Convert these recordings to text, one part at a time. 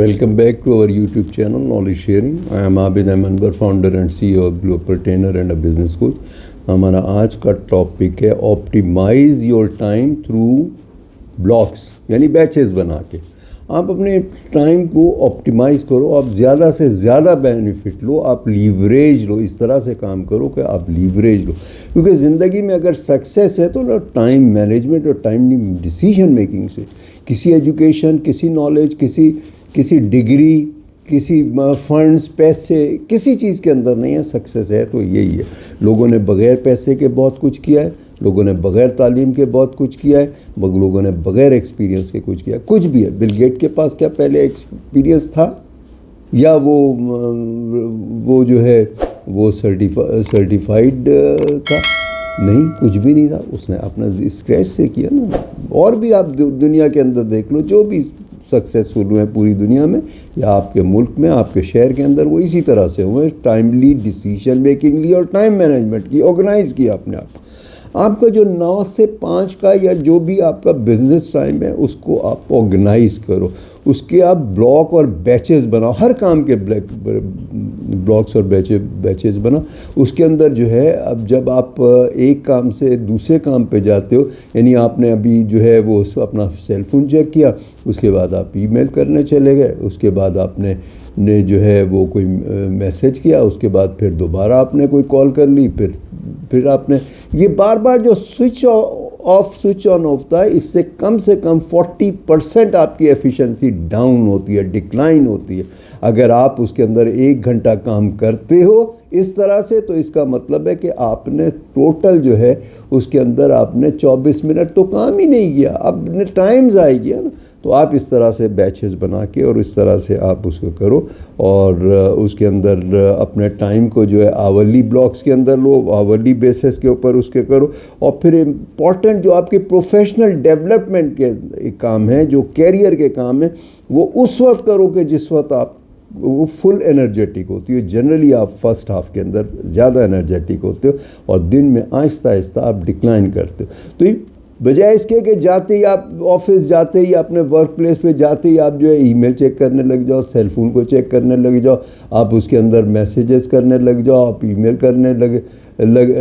Welcome back to our YouTube channel, Knowledge Sharing. I am Abid Anwar, founder and CEO of Global Trainer and a business coach. हमारा आज का topic है optimise your time through blocks, यानी batches बना के आप अपने time को ऑप्टिमाइज़ करो, आप ज़्यादा से ज़्यादा बेनिफिट लो, आप लीवरेज लो, इस तरह से काम करो कि आप लीवरेज लो। क्योंकि ज़िंदगी में अगर सक्सेस है तो ना टाइम मैनेजमेंट और टाइम डिसीजन मेकिंग से, किसी एजुकेशन, किसी नॉलेज, किसी डिग्री, किसी फंड्स, पैसे, किसी चीज़ के अंदर नहीं है। सक्सेस है तो यही है। लोगों ने बग़ैर पैसे के बहुत कुछ किया है, लोगों ने बग़ैर तालीम के बहुत कुछ किया है, लोगों ने बग़ैर एक्सपीरियंस के कुछ किया है। कुछ भी है। बिल गेट के पास क्या पहले एक्सपीरियंस था, या वो जो है वो सर्टिफाइड था? नहीं, कुछ भी नहीं था। उसने अपना स्क्रैच से किया ना। और भी आप दुनिया के अंदर देख लो, जो भी सक्सेसफुल हुए हैं पूरी दुनिया में या आपके मुल्क में, आपके शहर के अंदर, वो इसी तरह से हुए। टाइमली डिसीजन मेकिंग ली और टाइम मैनेजमेंट की, ऑर्गेनाइज़ किया अपने आप। आपका जो 9 से 5 का या जो भी आपका बिजनेस टाइम है उसको आप ऑर्गेनाइज़ करो, उसके आप ब्लॉक और बैचेस बनाओ। हर काम के ब्लॉक्स और बैचेस बनाओ। उसके अंदर जो है, अब जब आप एक काम से दूसरे काम पे जाते हो, यानी आपने अभी जो है वो अपना सेल फोन चेक किया, उसके बाद आप ईमेल करने चले गए, उसके बाद आपने जो है वो कोई मैसेज किया, उसके बाद फिर दोबारा आपने कोई कॉल कर ली, फिर आपने ये बार बार जो स्विच ऑफ स्विच ऑन होता है, इससे कम से कम 40% आपकी एफिशिएंसी डाउन होती है, डिक्लाइन होती है। अगर आप उसके अंदर 1 घंटा काम करते हो इस तरह से, तो इसका मतलब है कि आपने टोटल जो है उसके अंदर आपने 24 मिनट तो काम ही नहीं किया, आपने टाइम ज़ाया किया ना। तो आप इस तरह से बैचेस बना के और इस तरह से आप उसको करो, और उसके अंदर अपने टाइम को जो है आवरली ब्लॉक्स के अंदर लो, आवरली बेसिस के ऊपर उसके करो। और फिर इम्पॉर्टेंट जो आपके प्रोफेशनल डेवलपमेंट के काम हैं, जो कैरियर के काम हैं, वो उस वक्त करो कि जिस वक्त आप वो फुल एनर्जेटिक होती है। जनरली आप फर्स्ट हाफ के अंदर ज़्यादा एनर्जेटिक होते हो और दिन में आहिस्ता आहिस्ता आप डिक्लाइन करते हो। तो ये बजाय इसके कि जाते ही आप ऑफिस जाते ही अपने वर्क प्लेस पे जाते ही आप जो है ईमेल चेक करने लग जाओ, सेल फोन को चेक करने लग जाओ, आप उसके अंदर मैसेजेस करने लग जाओ, आप ईमेल करने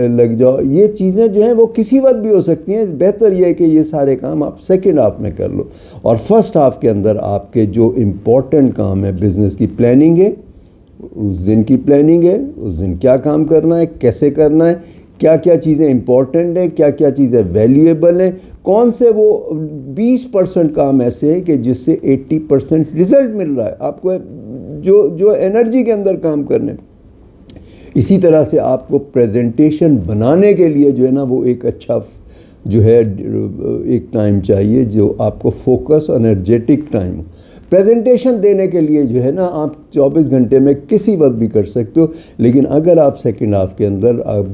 लग जाओ। ये चीज़ें जो हैं वो किसी वक्त भी हो सकती हैं। बेहतर ये है कि ये सारे काम आप सेकंड हाफ में कर लो, और फर्स्ट हाफ के अंदर आपके जो इम्पोर्टेंट काम है, बिज़नेस की प्लानिंग है, उस दिन की प्लानिंग है, उस दिन क्या काम करना है, कैसे करना है, क्या क्या चीज़ें इंपॉर्टेंट हैं, क्या क्या चीज़ें वैल्यूएबल हैं, कौन से वो 20% काम ऐसे हैं कि जिससे 80% रिज़ल्ट मिल रहा है आपको, जो एनर्जी के अंदर काम करने। इसी तरह से आपको प्रेजेंटेशन बनाने के लिए जो है ना, वो एक अच्छा जो है एक टाइम चाहिए जो आपको फोकस एनर्जेटिक टाइम हो। प्रेजेंटेशन देने के लिए जो है ना, आप 24 घंटे में किसी वक्त भी कर सकते हो, लेकिन अगर आप सेकंड हाफ के अंदर आप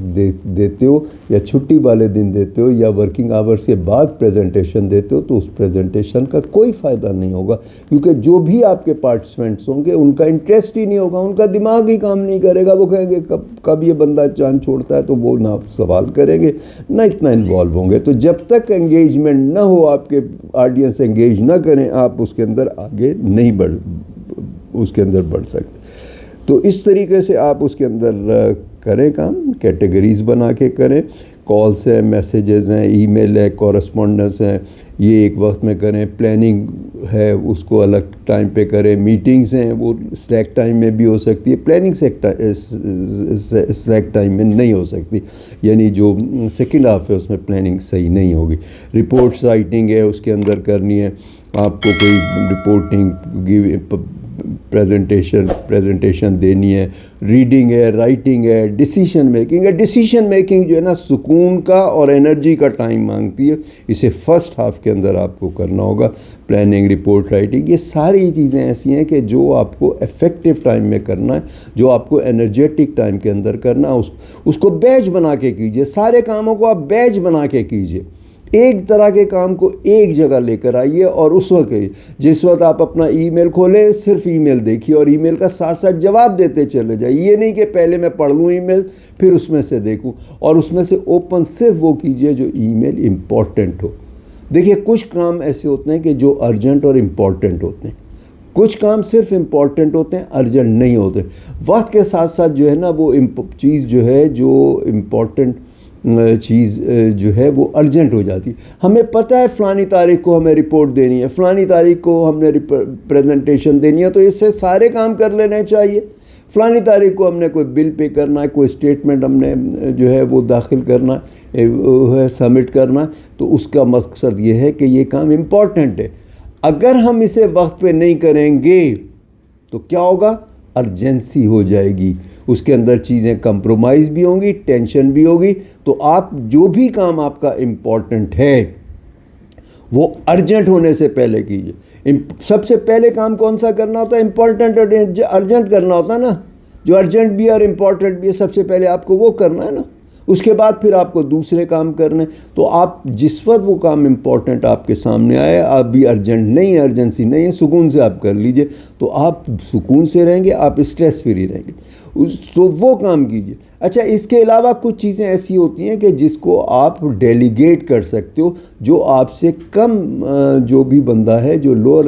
देते हो, या छुट्टी वाले दिन देते हो, या वर्किंग आवर्स के बाद प्रेजेंटेशन देते हो, तो उस प्रेजेंटेशन का कोई फ़ायदा नहीं होगा। क्योंकि जो भी आपके पार्टिसिपेंट्स होंगे उनका इंटरेस्ट ही नहीं होगा, उनका दिमाग ही काम नहीं करेगा। वो कहेंगे कब ये बंदा जान छोड़ता है, तो वो ना सवाल करेंगे ना इतना इन्वॉल्व होंगे। तो जब तक एंगेजमेंट ना हो, आपके ऑडियंस एंगेज ना करें, आप उसके अंदर आगे नहीं बढ़ सकते। तो इस तरीके से आप उसके अंदर करें काम, कैटेगरीज बना के करें। कॉल्स हैं, मैसेजेस हैं, ईमेल है, कॉरेस्पॉन्डेंस हैं, ये एक वक्त में करें। प्लानिंग है, उसको अलग टाइम पे करें। मीटिंग्स हैं, वो स्लैक टाइम में भी हो सकती है, प्लानिंग स्लैक टाइम में नहीं हो सकती, यानी जो सेकंड हाफ है उसमें प्लानिंग सही नहीं होगी। रिपोर्ट्स राइटिंग है, उसके अंदर करनी है आपको, कोई रिपोर्टिंग प्रेजेंटेशन देनी है, रीडिंग है, राइटिंग है, डिसीजन मेकिंग है। डिसीजन मेकिंग जो है ना, सुकून का और एनर्जी का टाइम मांगती है। इसे फर्स्ट हाफ के अंदर आपको करना होगा। प्लानिंग, रिपोर्ट राइटिंग, ये सारी चीज़ें ऐसी हैं कि जो आपको इफ़ेक्टिव टाइम में करना है, जो आपको एनर्जेटिक टाइम के अंदर करना है, उसको बैच बना के कीजिए। सारे कामों को आप बैच बना के कीजिए। एक तरह के काम को एक जगह लेकर आइए, और उस वक्त जिस वक्त आप अपना ईमेल खोलें, सिर्फ ईमेल देखिए और ईमेल का साथ साथ जवाब देते चले जाइए। ये नहीं कि पहले मैं पढ़ लूँ ईमेल फिर उसमें से देखूँ, और उसमें से ओपन सिर्फ वो कीजिए जो ईमेल इम्पॉर्टेंट हो। देखिए, कुछ काम ऐसे होते हैं कि जो अर्जेंट और इम्पॉर्टेंट होते हैं, कुछ काम सिर्फ इम्पॉर्टेंट होते हैं, अर्जेंट नहीं होते। वक्त के साथ साथ जो है ना वो चीज़ जो है, जो इम्पॉर्टेंट चीज़ जो है वो अर्जेंट हो जाती है। हमें पता है फ़लानी तारीख को हमें रिपोर्ट देनी है, फ़लानी तारीख को हमने प्रेजेंटेशन देनी है, तो इससे सारे काम कर लेने चाहिए। फ़लानी तारीख को हमने कोई बिल पे करना है, कोई स्टेटमेंट हमने जो है वो दाखिल करना है, सबमिट करना है, तो उसका मकसद ये है कि ये काम इम्पॉर्टेंट है। अगर हम इसे वक्त पे नहीं करेंगे तो क्या होगा, अर्जेंसी हो जाएगी, उसके अंदर चीज़ें कंप्रोमाइज़ भी होंगी, टेंशन भी होगी। तो आप जो भी काम आपका इम्पॉर्टेंट है वो अर्जेंट होने से पहले कीजिए। सबसे पहले काम कौन सा करना होता है, इम्पॉर्टेंट और अर्जेंट करना होता है ना। जो अर्जेंट भी है और इम्पॉर्टेंट भी है, सबसे पहले आपको वो करना है ना, उसके बाद फिर आपको दूसरे काम करने। तो आप जिस वक्त वो काम इम्पॉर्टेंट आपके सामने आए, आप भी अर्जेंट नहीं है, अर्जेंसी नहीं है, सुकून से आप कर लीजिए, तो आप सुकून से रहेंगे, आप स्ट्रेस फ्री रहेंगे, तो वो काम कीजिए। अच्छा, इसके अलावा कुछ चीज़ें ऐसी होती हैं कि जिसको आप डेलीगेट कर सकते हो, जो आपसे कम जो भी बंदा है, जो लोअर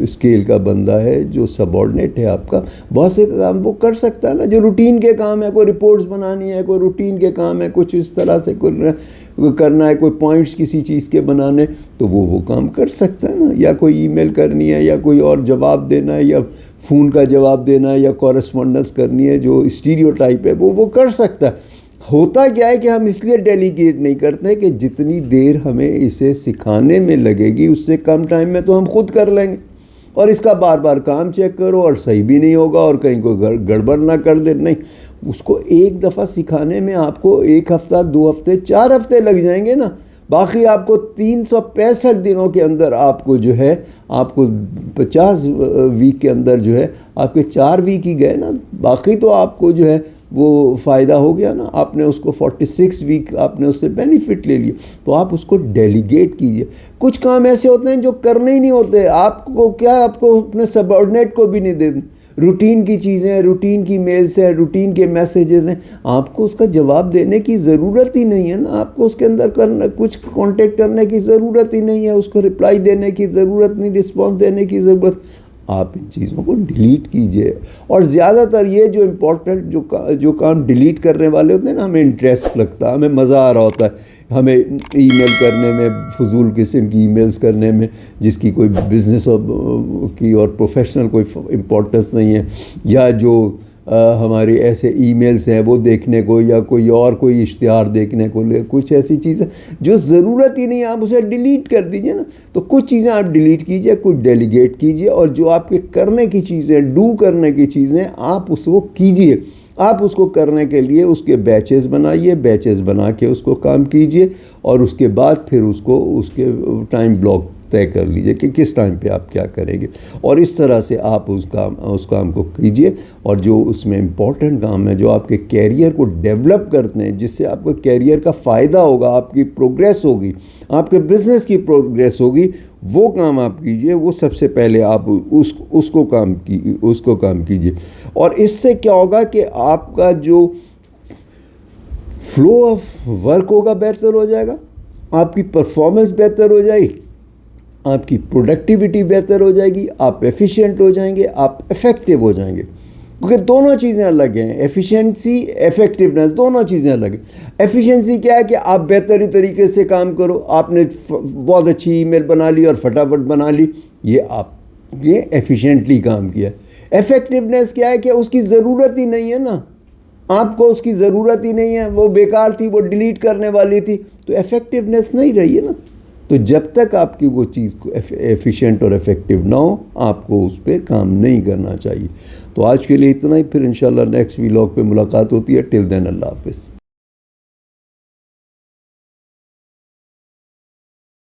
स्केल का बंदा है, जो सबऑर्डिनेट है आपका, बहुत से काम वो कर सकता है ना। जो रूटीन के काम है, कोई रिपोर्ट्स बनानी है, कोई रूटीन के काम है, कुछ इस तरह से कोई करना है, कोई पॉइंट्स किसी चीज़ के बनाने, तो वो काम कर सकता है ना। या कोई ईमेल करनी है, या कोई और जवाब देना है, या फ़ोन का जवाब देना है, या कॉरेस्पॉन्डेंस करनी है, जो स्टीरियोटाइप है वो कर सकता है। होता क्या है कि हम इसलिए डेलीगेट नहीं करते कि जितनी देर हमें इसे सिखाने में लगेगी उससे कम टाइम में तो हम खुद कर लेंगे। और इसका बार बार काम चेक करो और सही भी नहीं होगा और कहीं कोई गड़बड़ ना कर दे, नहीं। उसको एक दफ़ा सिखाने में आपको 1 हफ़्ता, 2 हफ़्ते, 4 हफ़्ते लग जाएंगे ना। बाकी आपको 365 दिनों के अंदर आपको जो है, आपको 50 वीक के अंदर जो है आपके 4 वीक ही गए ना। बाकी तो आपको जो है वो फ़ायदा हो गया ना, आपने उसको 46 वीक आपने उससे बेनिफिट ले लिया। तो आप उसको डेलीगेट कीजिए। कुछ काम ऐसे होते हैं जो करने ही नहीं होते, आपको क्या, आपको अपने सबऑर्डिनेट को भी नहीं देना। रूटीन की चीज़ें, रूटीन की मेल्स हैं, रूटीन के मैसेजेस हैं, आपको उसका जवाब देने की ज़रूरत ही नहीं है ना। आपको उसके अंदर करना, कुछ कांटेक्ट करने की ज़रूरत ही नहीं है, उसको रिप्लाई देने की ज़रूरत नहीं, रिस्पॉन्स देने की ज़रूरत। आप इन चीज़ों को डिलीट कीजिए। और ज़्यादातर ये जो इम्पोर्टेंट जो काम डिलीट करने वाले होते हैं ना, हमें इंटरेस्ट लगता है, हमें मज़ा आ रहा होता है, हमें ईमेल करने में, फजूल किस्म की ईमेल्स करने में जिसकी कोई बिज़नेस की और प्रोफेशनल कोई इम्पोर्टेंस नहीं है, या जो हमारे ऐसे ईमेल्स हैं वो देखने को, या कोई इश्तिहार देखने को, कुछ ऐसी चीज़ें जो ज़रूरत ही नहीं है, आप उसे डिलीट कर दीजिए ना। तो कुछ चीज़ें आप डिलीट कीजिए, कुछ डेलीगेट कीजिए, और जो आपके करने की चीज़ें, डू करने की चीज़ें, आप उसको कीजिए। आप उसको करने के लिए उसके बैचेस बनाइए, बैचेस बना के उसको काम कीजिए, और उसके बाद फिर उसके टाइम ब्लॉक तय कर लीजिए कि किस टाइम पे आप क्या करेंगे, और इस तरह से आप उस काम को कीजिए। और जो उसमें इम्पॉर्टेंट काम है, जो आपके कैरियर को डेवलप करते हैं, जिससे आपको कैरियर का फ़ायदा होगा, आपकी प्रोग्रेस होगी, आपके बिज़नेस की प्रोग्रेस होगी, वो काम आप कीजिए। वो सबसे पहले आप उसको काम कीजिए। और इससे क्या होगा कि आपका जो फ्लो ऑफ वर्क होगा बेहतर हो जाएगा, आपकी परफॉर्मेंस बेहतर हो जाएगी, आपकी प्रोडक्टिविटी बेहतर हो जाएगी, आप एफिशिएंट हो जाएंगे, आप इफ़ेक्टिव हो जाएंगे। क्योंकि दोनों चीज़ें अलग हैं, एफिशिएंसी, इफ़ेक्टिवनेस, दोनों चीज़ें अलग हैं। एफिशिएंसी क्या है कि आप बेहतरी तरीके से काम करो, आपने बहुत अच्छी ईमेल बना ली और फटाफट बना ली, ये एफिशिएंटली काम किया। इफ़ेक्टिवनेस क्या है कि उसकी ज़रूरत ही नहीं है ना, आपको उसकी ज़रूरत ही नहीं है, वो बेकार थी, वो डिलीट करने वाली थी, तो इफ़ेक्टिवनेस नहीं रही है ना। तो जब तक आपकी वो चीज़ को एफिशिएंट और इफ़ेक्टिव ना हो, आपको उस पर काम नहीं करना चाहिए। तो आज के लिए इतना ही, फिर इंशाल्लाह नेक्स्ट व्लॉग पे मुलाकात होती है। टिल देन अल्लाह हाफ़िज़।